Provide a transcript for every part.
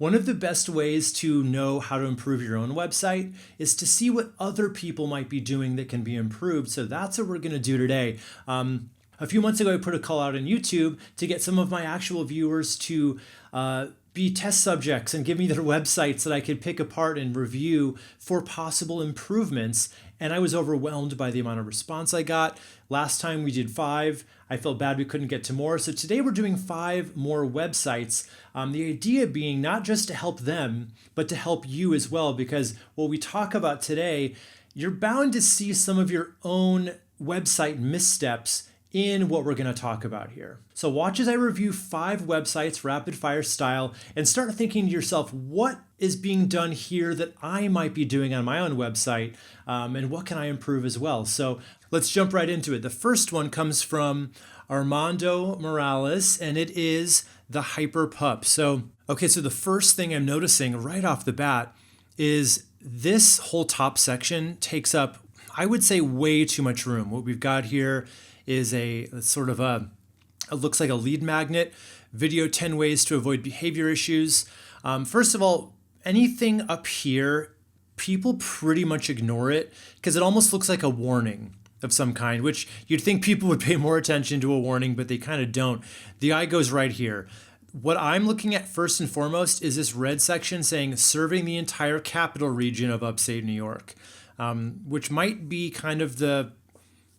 One of the best ways to know how to improve your own website is to see what other people might be doing that can be improved. So that's what we're going to do today. A few months ago, I put a call out on YouTube to get some of my actual viewers to be test subjects and give me their websites that I could pick apart and review for possible improvements. And I was overwhelmed by the amount of response I got. Last time we did 5. I felt bad we couldn't get to more. So today we're doing 5 more websites. The idea being not just to help them, but to help you as well, because what we talk about today, you're bound to see some of your own website missteps in what we're going to talk about here. So watch as I review 5 websites rapid fire style and start thinking to yourself, what is being done here that I might be doing on my own website, and what can I improve as well? So let's jump right into it. The first one comes from Armando Morales, and it is the Hyper Pup. So the first thing I'm noticing right off the bat is this whole top section takes up, I would say, way too much room. What we've got here is it looks like a lead magnet, video 10 ways to avoid behavior issues. First of all, anything up here, people pretty much ignore it because it almost looks like a warning of some kind, which you'd think people would pay more attention to a warning, but they kind of don't. The eye goes right here. What I'm looking at first and foremost is this red section saying serving the entire capital region of upstate New York, which might be kind of the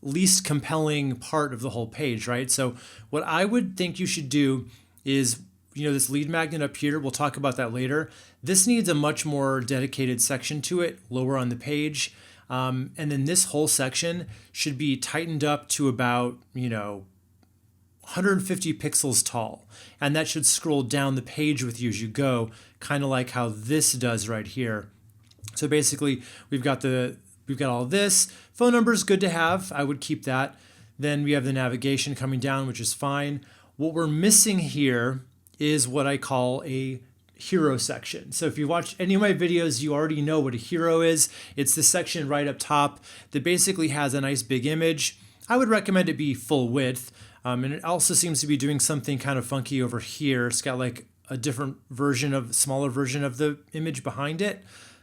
least compelling part of the whole page, right? So what I would think you should do is, this lead magnet up here, we'll talk about that later. This needs a much more dedicated section to it, lower on the page. And then this whole section should be tightened up to about, 150 pixels tall. And that should scroll down the page with you as you go, kind of like how this does right here. So basically, we've got all this. Phone number is good to have. I would keep that. Then we have the navigation coming down, which is fine. What we're missing here is what I call a hero section. So if you watch any of my videos, you already know what a hero is. It's the section right up top that basically has a nice big image. I would recommend it be full width. And it also seems to be doing something kind of funky over here. It's got like a different smaller version of the image behind it.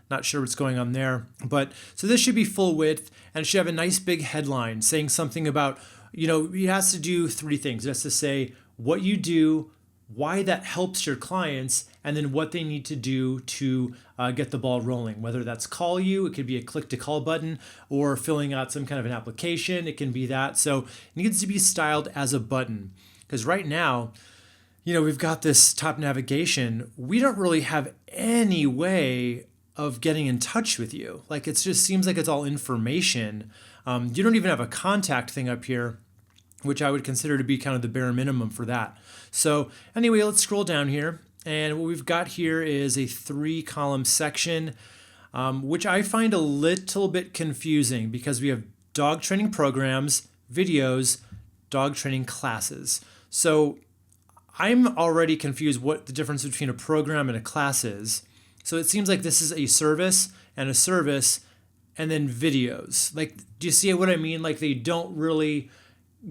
Not sure what's going on there. But so this should be full width, and it should have a nice big headline saying something about, it has to do 3 things. It has to say what you do, why that helps your clients, and then what they need to do to get the ball rolling. Whether that's call you, it could be a click to call button, or filling out some kind of an application, it can be that. So it needs to be styled as a button. Because right now, we've got this top navigation. We don't really have any way of getting in touch with you. Like, it just seems like it's all information. You don't even have a contact thing up here, which I would consider to be kind of the bare minimum for that. So anyway, let's scroll down here. And what we've got here is a 3-column section, which I find a little bit confusing because we have dog training programs, videos, dog training classes. So I'm already confused what the difference between a program and a class is. So it seems like this is a service and then videos. Like, do you see what I mean? Like, they don't really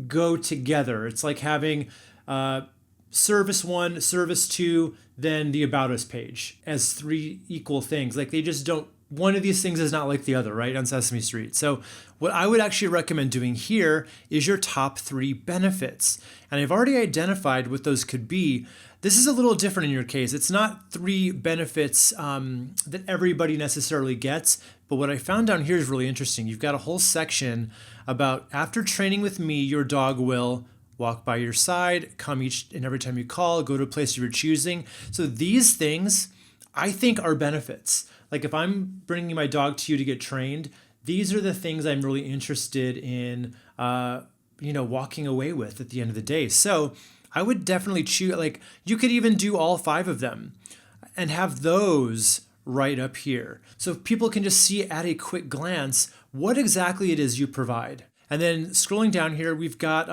go together. It's like having service 1, service 2, then the About Us page as 3 equal things. Like, they just don't, one of these things is not like the other, right, on Sesame Street. So what I would actually recommend doing here is your top 3 benefits. And I've already identified what those could be. This is a little different in your case. It's not 3 benefits that everybody necessarily gets, but what I found down here is really interesting. You've got a whole section about after training with me, your dog will walk by your side, come each and every time you call, go to a place you're choosing. So these things, I think, are benefits. Like, if I'm bringing my dog to you to get trained, these are the things I'm really interested in, walking away with at the end of the day. So I would definitely choose, like, you could even do all 5 of them and have those right up here. So people can just see at a quick glance what exactly it is you provide. And then scrolling down here, we've got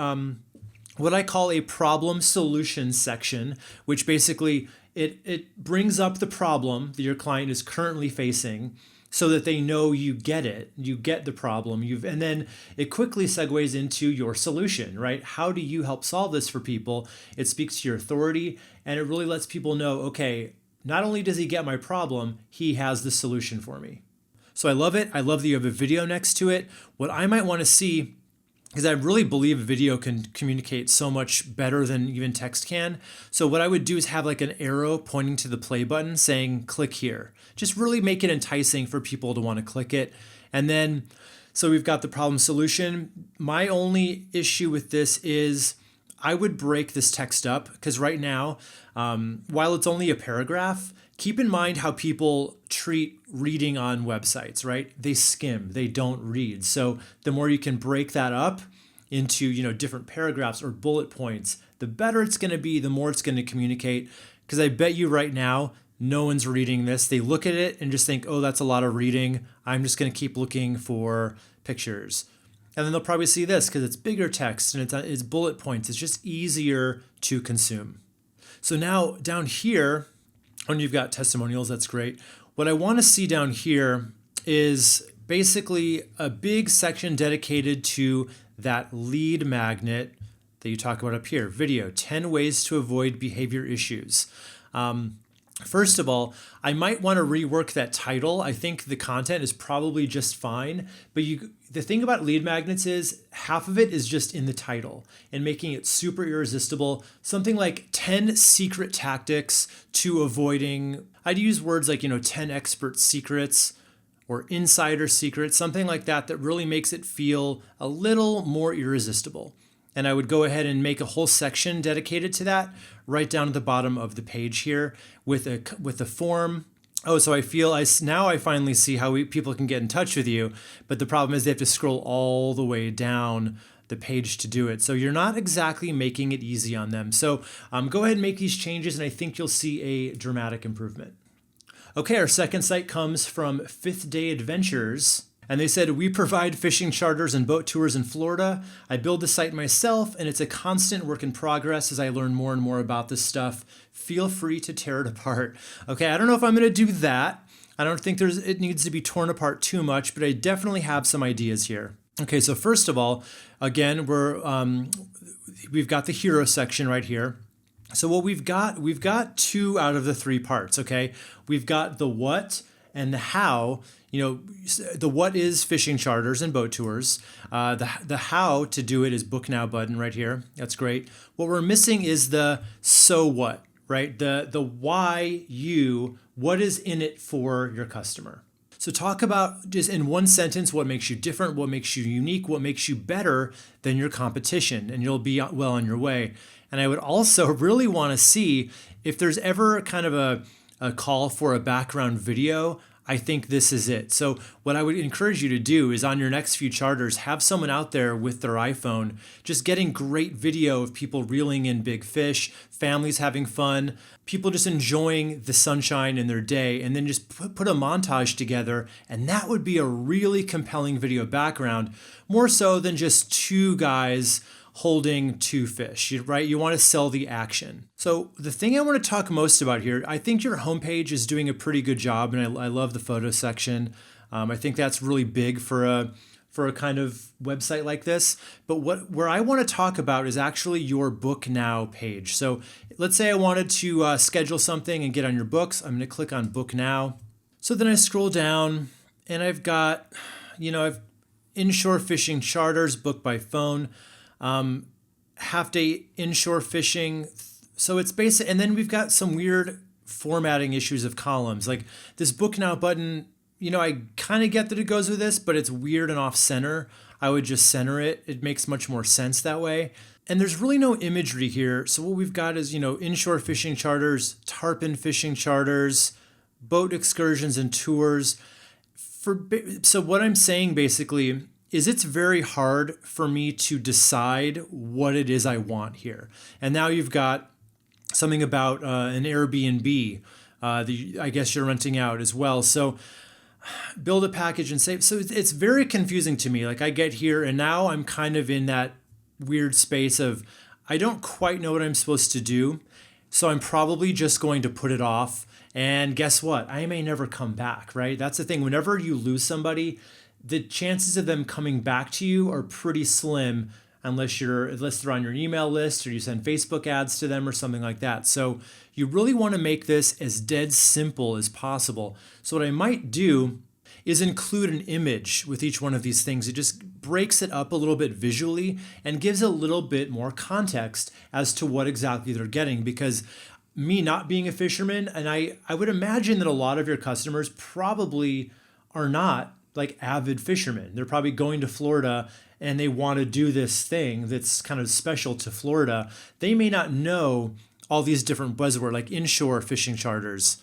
what I call a problem solution section, which basically it brings up the problem that your client is currently facing so that they know you get it, you get the problem, and then it quickly segues into your solution, right? How do you help solve this for people? It speaks to your authority, and it really lets people know, okay, not only does he get my problem, he has the solution for me. So I love it. I love that you have a video next to it. What I might want to see, because I really believe video can communicate so much better than even text can. So what I would do is have like an arrow pointing to the play button saying click here. Just really make it enticing for people to want to click it. And then, so we've got the problem solution. My only issue with this is I would break this text up, because right now, while it's only a paragraph, keep in mind how people treat reading on websites, right? They skim, they don't read. So the more you can break that up into, different paragraphs or bullet points, the better it's going to be, the more it's going to communicate. Because I bet you right now, no one's reading this. They look at it and just think, oh, that's a lot of reading. I'm just going to keep looking for pictures. And then they'll probably see this because it's bigger text and it's bullet points. It's just easier to consume. So now down here, when you've got testimonials, that's great. What I want to see down here is basically a big section dedicated to that lead magnet that you talk about up here. Video, 10 ways to avoid behavior issues. First of all, I might want to rework that title. I think the content is probably just fine, but the thing about lead magnets is half of it is just in the title and making it super irresistible. Something like 10 secret tactics to avoiding, I'd use words like, 10 expert secrets or insider secrets, something like that really makes it feel a little more irresistible. And I would go ahead and make a whole section dedicated to that right down at the bottom of the page here with a form. Oh, so now I finally see how people can get in touch with you. But the problem is they have to scroll all the way down the page to do it. So you're not exactly making it easy on them. So go ahead and make these changes and I think you'll see a dramatic improvement. Okay, our second site comes from Fifth Day Adventures. And they said, we provide fishing charters and boat tours in Florida. I build the site myself, and it's a constant work in progress as I learn more and more about this stuff. Feel free to tear it apart. Okay, I don't know if I'm going to do that. I don't think it needs to be torn apart too much, but I definitely have some ideas here. Okay, so first of all, again, we've got the hero section right here. So what we've got 2 out of the 3 parts, okay? We've got the what and the how. The what is fishing charters and boat tours. The how to do it is book now button right here. That's great. What we're missing is the so what, right? The why what is in it for your customer. So talk about just in one sentence what makes you different, what makes you unique, what makes you better than your competition, and you'll be well on your way. And I would also really want to see if there's ever kind of a call for a background video. I think this is it. So what I would encourage you to do is on your next few charters, have someone out there with their iPhone, just getting great video of people reeling in big fish, families having fun, people just enjoying the sunshine in their day, and then just put a montage together. And that would be a really compelling video background, more so than just 2 guys holding 2 fish, right? You want to sell the action. So the thing I want to talk most about here, I think your homepage is doing a pretty good job, and I love the photo section. I think that's really big for a kind of website like this. But where I want to talk about is actually your book now page. So let's say I wanted to schedule something and get on your books. I'm going to click on book now. So then I scroll down and I've got, I've inshore fishing charters booked by phone. Half-day inshore fishing. So it's basic. And then we've got some weird formatting issues of columns. Like this book now button, I kind of get that it goes with this, but it's weird and off center. I would just center it. It makes much more sense that way. And there's really no imagery here. So what we've got is, inshore fishing charters, tarpon fishing charters, boat excursions and tours. So what I'm saying basically is it's very hard for me to decide what it is I want here. And now you've got something about an Airbnb that I guess you're renting out as well. So build a package and save. So it's very confusing to me. Like I get here and now I'm kind of in that weird space of I don't quite know what I'm supposed to do. So I'm probably just going to put it off. And guess what? I may never come back, right? That's the thing. Whenever you lose somebody, the chances of them coming back to you are pretty slim unless they're on your email list or you send Facebook ads to them or something like that. So you really want to make this as dead simple as possible. So what I might do is include an image with each one of these things. It just breaks it up a little bit visually and gives a little bit more context as to what exactly they're getting. Because me not being a fisherman, and I would imagine that a lot of your customers probably are not like avid fishermen. They're probably going to Florida and they want to do this thing that's kind of special to Florida. They may not know all these different buzzwords like inshore fishing charters.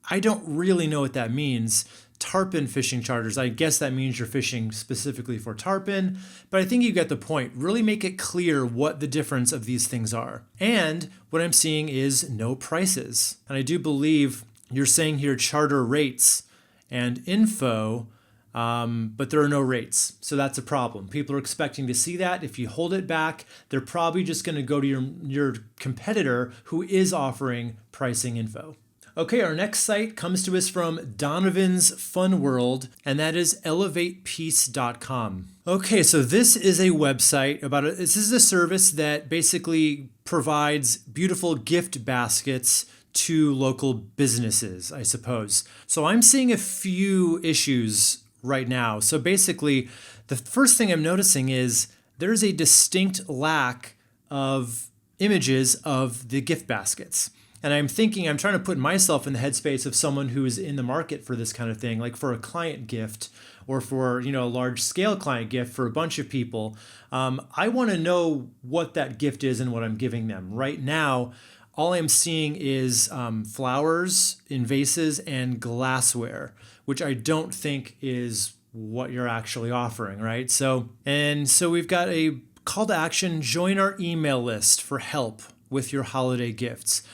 I don't really know what that means. Tarpon fishing charters, I guess that means you're fishing specifically for tarpon, but I think you get the point. Really make it clear what the difference of these things are. And what I'm seeing is no prices. And I do believe you're saying here charter rates and info, but there are no rates. So that's a problem. People are expecting to see that. If you hold it back, they're probably just going to go to your competitor who is offering pricing info. Okay, our next site comes to us from Donovan's Fun World, and that is elevatepeace.com. Okay, so this is a website this is a service that basically provides beautiful gift baskets to local businesses, I suppose. So I'm seeing a few issues right now. So basically, the first thing I'm noticing is there's a distinct lack of images of the gift baskets. And I'm trying to put myself in the headspace of someone who is in the market for this kind of thing, like for a client gift or for, a large scale client gift for a bunch of people. I want to know what that gift is and what I'm giving them. Right now, all I'm seeing is flowers in vases and glassware, which I don't think is what you're actually offering, right? So we've got a call to action: join our email list for help with your holiday gifts.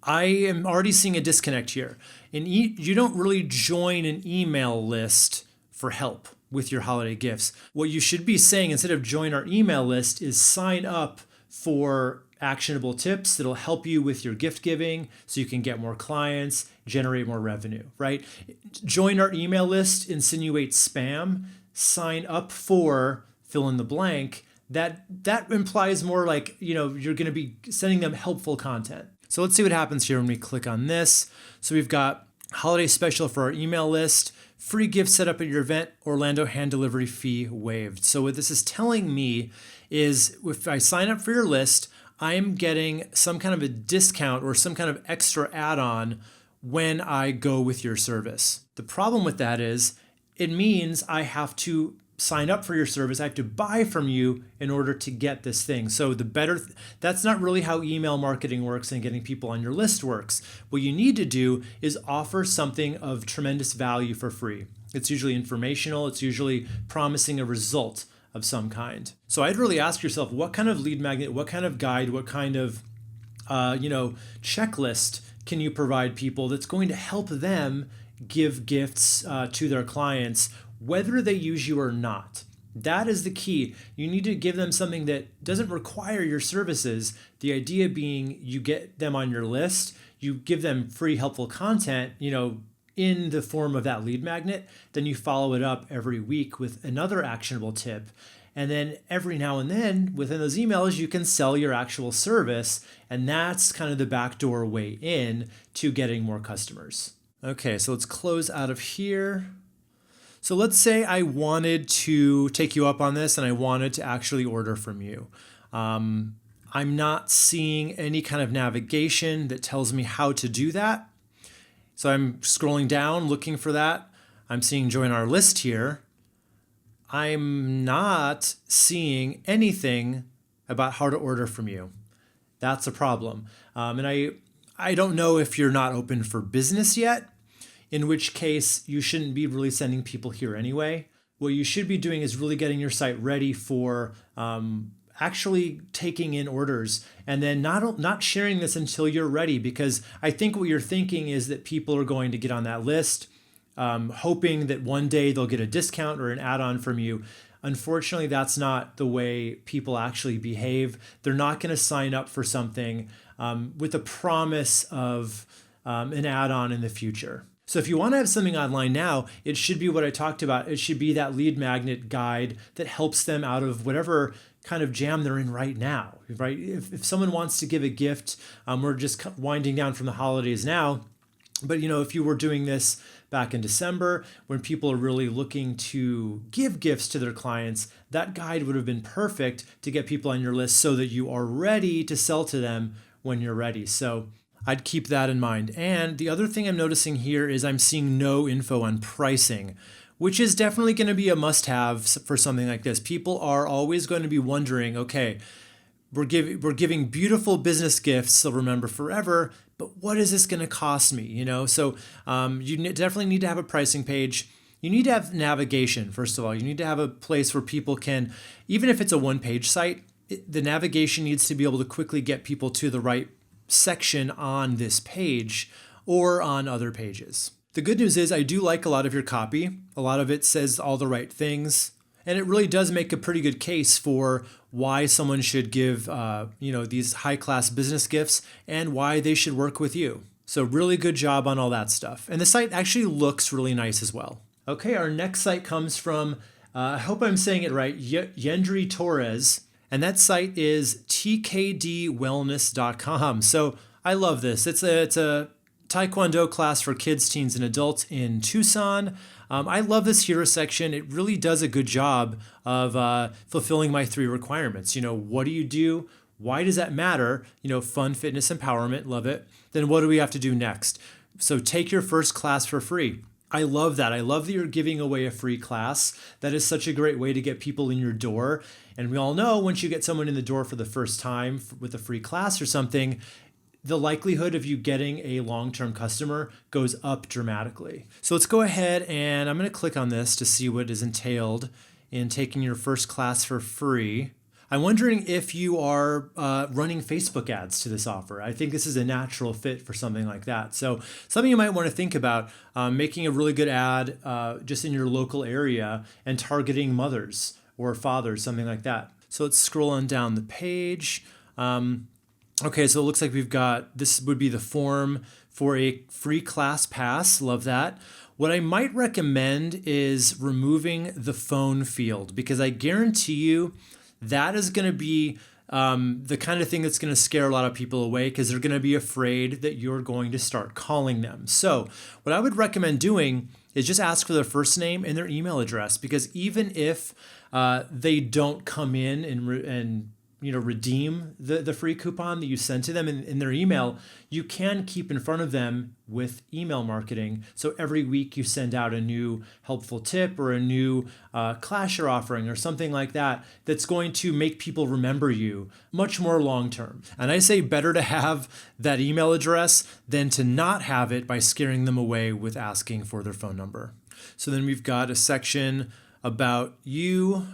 I am already seeing a disconnect here. You don't really join an email list for help with your holiday gifts. What you should be saying instead of join our email list is sign up for actionable tips that'll help you with your gift giving so you can get more clients, generate more revenue, right? Join our email list insinuates spam. Sign up for fill in the blank. That implies more like, you're going to be sending them helpful content. So let's see what happens here when we click on this. So we've got holiday special for our email list, free gift set up at your event, Orlando hand delivery fee waived. So what this is telling me is if I sign up for your list, I'm getting some kind of a discount or some kind of extra add-on when I go with your service. The problem with that is it means I have to sign up for your service. I have to buy from you in order to get this thing. So that's not really how email marketing works and getting people on your list works. What you need to do is offer something of tremendous value for free. It's usually informational. It's usually promising a result of some kind. So I'd really ask yourself, what kind of lead magnet, what kind of guide, what kind of checklist can you provide people that's going to help them give gifts to their clients, whether they use you or not. That is the key. You need to give them something that doesn't require your services. The idea being you get them on your list, you give them free helpful content, in the form of that lead magnet, then you follow it up every week with another actionable tip. And then every now and then within those emails, you can sell your actual service. And that's kind of the backdoor way in to getting more customers. Okay, so let's close out of here. So let's say I wanted to take you up on this and I wanted to actually order from you. I'm not seeing any kind of navigation that tells me how to do that. So I'm scrolling down looking for that. I'm seeing join our list here. I'm not seeing anything about how to order from you. That's a problem. And I don't know if you're not open for business yet, in which case you shouldn't be really sending people here anyway. What you should be doing is really getting your site ready for actually taking in orders, and then not sharing this until you're ready, because I think what you're thinking is that people are going to get on that list, hoping that one day they'll get a discount or an add-on from you. Unfortunately, that's not the way people actually behave. They're not going to sign up for something with a promise of an add-on in the future. So if you want to have something online now, it should be what I talked about. It should be that lead magnet guide that helps them out of whatever kind of jam they're in right now, right? If someone wants to give a gift, we're just winding down from the holidays now. But if you were doing this back in December, when people are really looking to give gifts to their clients, that guide would have been perfect to get people on your list so that you are ready to sell to them when you're ready. So I'd keep that in mind. And the other thing I'm noticing here is I'm seeing no info on pricing, which is definitely going to be a must-have for something like this. People are always going to be wondering, okay, we're giving beautiful business gifts they'll remember forever, but what is this going to cost me? So you definitely need to have a pricing page. You need to have navigation, first of all. You need to have a place where people can, even if it's a one-page site, the navigation needs to be able to quickly get people to the right section on this page or on other pages. The good news is I do like a lot of your copy. A lot of it says all the right things. And it really does make a pretty good case for why someone should give, these high-class business gifts and why they should work with you. So really good job on all that stuff. And the site actually looks really nice as well. Okay, our next site comes from, I hope I'm saying it right, Yendri Torres. And that site is tkdwellness.com. So I love this. It's a Taekwondo class for kids, teens, and adults in Tucson. I love this hero section. It really does a good job of fulfilling my 3 requirements. What do you do? Why does that matter? Fun, fitness, empowerment. Love it. Then what do we have to do next? So take your first class for free. I love that. I love that you're giving away a free class. That is such a great way to get people in your door. And we all know once you get someone in the door for the first time with a free class or something, the likelihood of you getting a long-term customer goes up dramatically. So let's go ahead and I'm going to click on this to see what is entailed in taking your first class for free. I'm wondering if you are running Facebook ads to this offer. I think this is a natural fit for something like that. So something you might want to think about, making a really good ad just in your local area and targeting mothers or fathers, something like that. So let's scroll on down the page. Okay, so it looks like this would be the form for a free class pass. Love that. What I might recommend is removing the phone field, because I guarantee you that is going to be the kind of thing that's going to scare a lot of people away, because they're going to be afraid that you're going to start calling them. So what I would recommend doing is just ask for their first name and their email address, because even if they don't come in and redeem the free coupon that you sent to them in their email, you can keep in front of them with email marketing. So every week you send out a new helpful tip or a new class you're offering or something like that that's going to make people remember you much more long term. And I say better to have that email address than to not have it by scaring them away with asking for their phone number. So then we've got a section about you.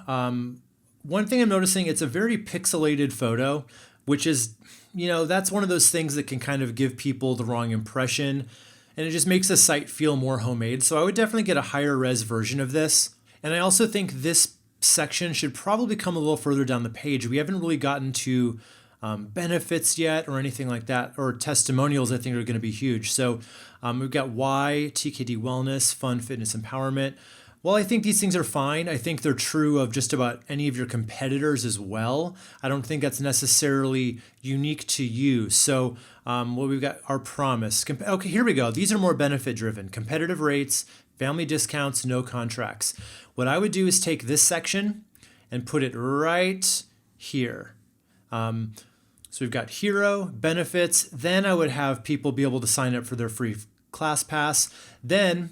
One thing I'm noticing, it's a very pixelated photo, which is, that's one of those things that can kind of give people the wrong impression, and it just makes the site feel more homemade. So I would definitely get a higher res version of this. And I also think this section should probably come a little further down the page. We haven't really gotten to benefits yet or anything like that, or testimonials I think are going to be huge. So we've got why, TKD Wellness, fun, fitness, empowerment. Well, I think these things are fine. I think they're true of just about any of your competitors as well. I don't think that's necessarily unique to you. So we've got our promise. Okay, here we go. These are more benefit driven. Competitive rates, family discounts, no contracts. What I would do is take this section and put it right here. So we've got hero, benefits. Then I would have people be able to sign up for their free class pass. Then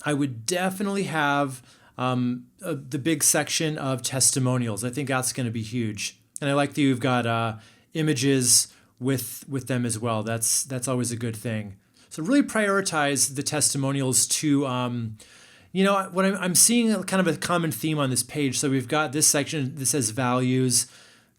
I would definitely have the big section of testimonials. I think that's going to be huge. And I like that you've got images with them as well. That's always a good thing. So really prioritize the testimonials to, what I'm seeing kind of a common theme on this page. So we've got this section that says values,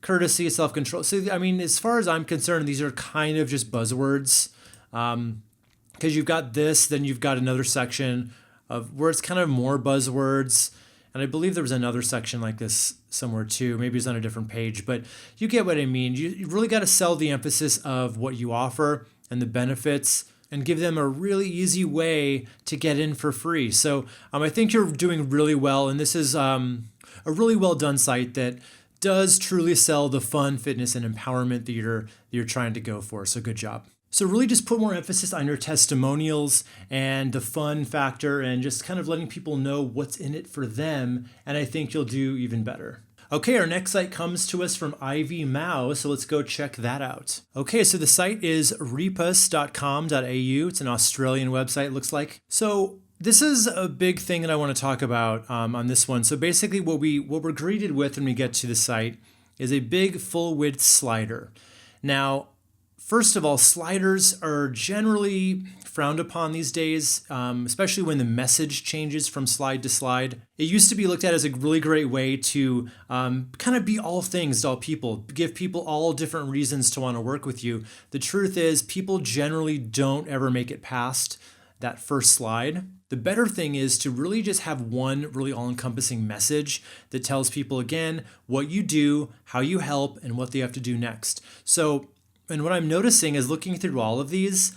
courtesy, self-control. So, as far as I'm concerned, these are kind of just buzzwords, because you've got this, then you've got another section of where it's kind of more buzzwords. And I believe there was another section like this somewhere too. Maybe it's on a different page, but you get what I mean. You really got to sell the emphasis of what you offer and the benefits and give them a really easy way to get in for free. So I think you're doing really well, and this is a really well done site that does truly sell the fun, fitness, and empowerment that you're trying to go for. So good job. So really just put more emphasis on your testimonials and the fun factor and just kind of letting people know what's in it for them. And I think you'll do even better. Okay, our next site comes to us from Ivy Mao, so let's go check that out. Okay, so the site is repus.com.au. It's an Australian website, it looks like. So this is a big thing that I want to talk about on this one. So basically what we're greeted with when we get to the site is a big full width slider. Now, first of all, sliders are generally frowned upon these days, especially when the message changes from slide to slide. It used to be looked at as a really great way to kind of be all things to all people, give people all different reasons to want to work with you. The truth is, people generally don't ever make it past that first slide. The better thing is to really just have one really all-encompassing message that tells people, again, what you do, how you help, and what they have to do next. So, and what I'm noticing is looking through all of these,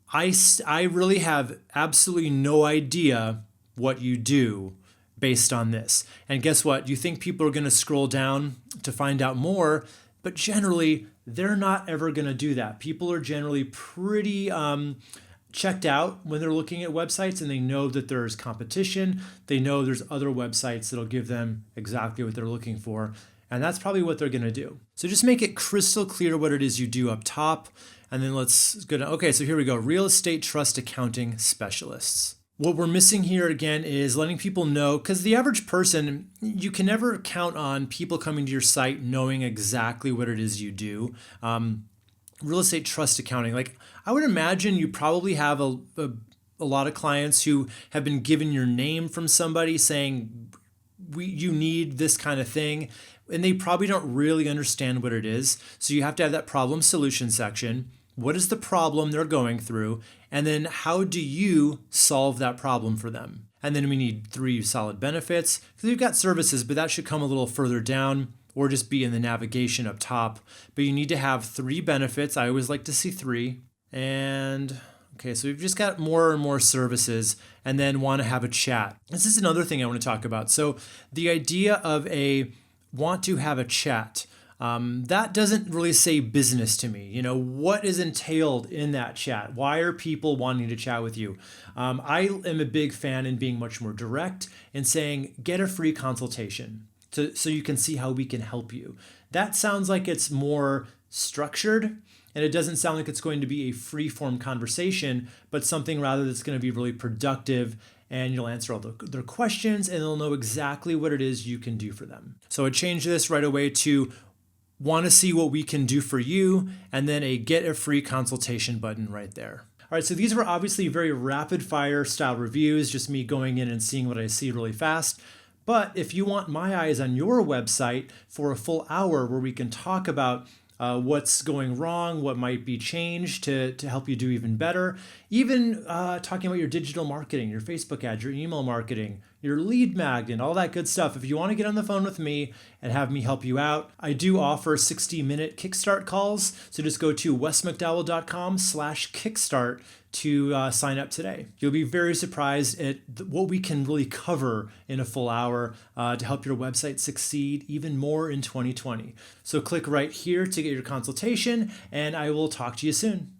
I really have absolutely no idea what you do based on this. And guess what? You think people are going to scroll down to find out more, but generally, they're not ever going to do that. People are generally pretty checked out when they're looking at websites, and they know that there's competition. They know there's other websites that'll give them exactly what they're looking for. And that's probably what they're going to do. So just make it crystal clear what it is you do up top. And then let's go to, okay, so here we go. Real estate trust accounting specialists. What we're missing here again is letting people know, because the average person, you can never count on people coming to your site knowing exactly what it is you do. Real estate trust accounting, like I would imagine you probably have a lot of clients who have been given your name from somebody saying, you need this kind of thing. And they probably don't really understand what it is. So you have to have that problem solution section. What is the problem they're going through? And then how do you solve that problem for them? And then we need 3 solid benefits, because we've got services, but that should come a little further down or just be in the navigation up top. But you need to have 3 benefits. I always like to see 3. And okay, so we've just got more and more services, and then want to have a chat. This is another thing I want to talk about. So the idea of want to have a chat, that doesn't really say business to me. You know, what is entailed in that chat? Why are people wanting to chat with you? I am a big fan in being much more direct and saying, get a free consultation so you can see how we can help you. That sounds like it's more structured, and it doesn't sound like it's going to be a free-form conversation, but something rather that's going to be really productive, and you'll answer all their questions, and they'll know exactly what it is you can do for them. So I changed this right away to want to see what we can do for you, and then a get a free consultation button right there. All right, so these were obviously very rapid fire style reviews, just me going in and seeing what I see really fast. But if you want my eyes on your website for a full hour where we can talk about what's going wrong, what might be changed to help you do even better, even talking about your digital marketing, your Facebook ads, your email marketing, your lead magnet, all that good stuff. If you want to get on the phone with me and have me help you out, I do offer 60-minute kickstart calls. So just go to wesmcdowell.com/kickstart to sign up today. You'll be very surprised at what we can really cover in a full hour to help your website succeed even more in 2020. So click right here to get your consultation, and I will talk to you soon.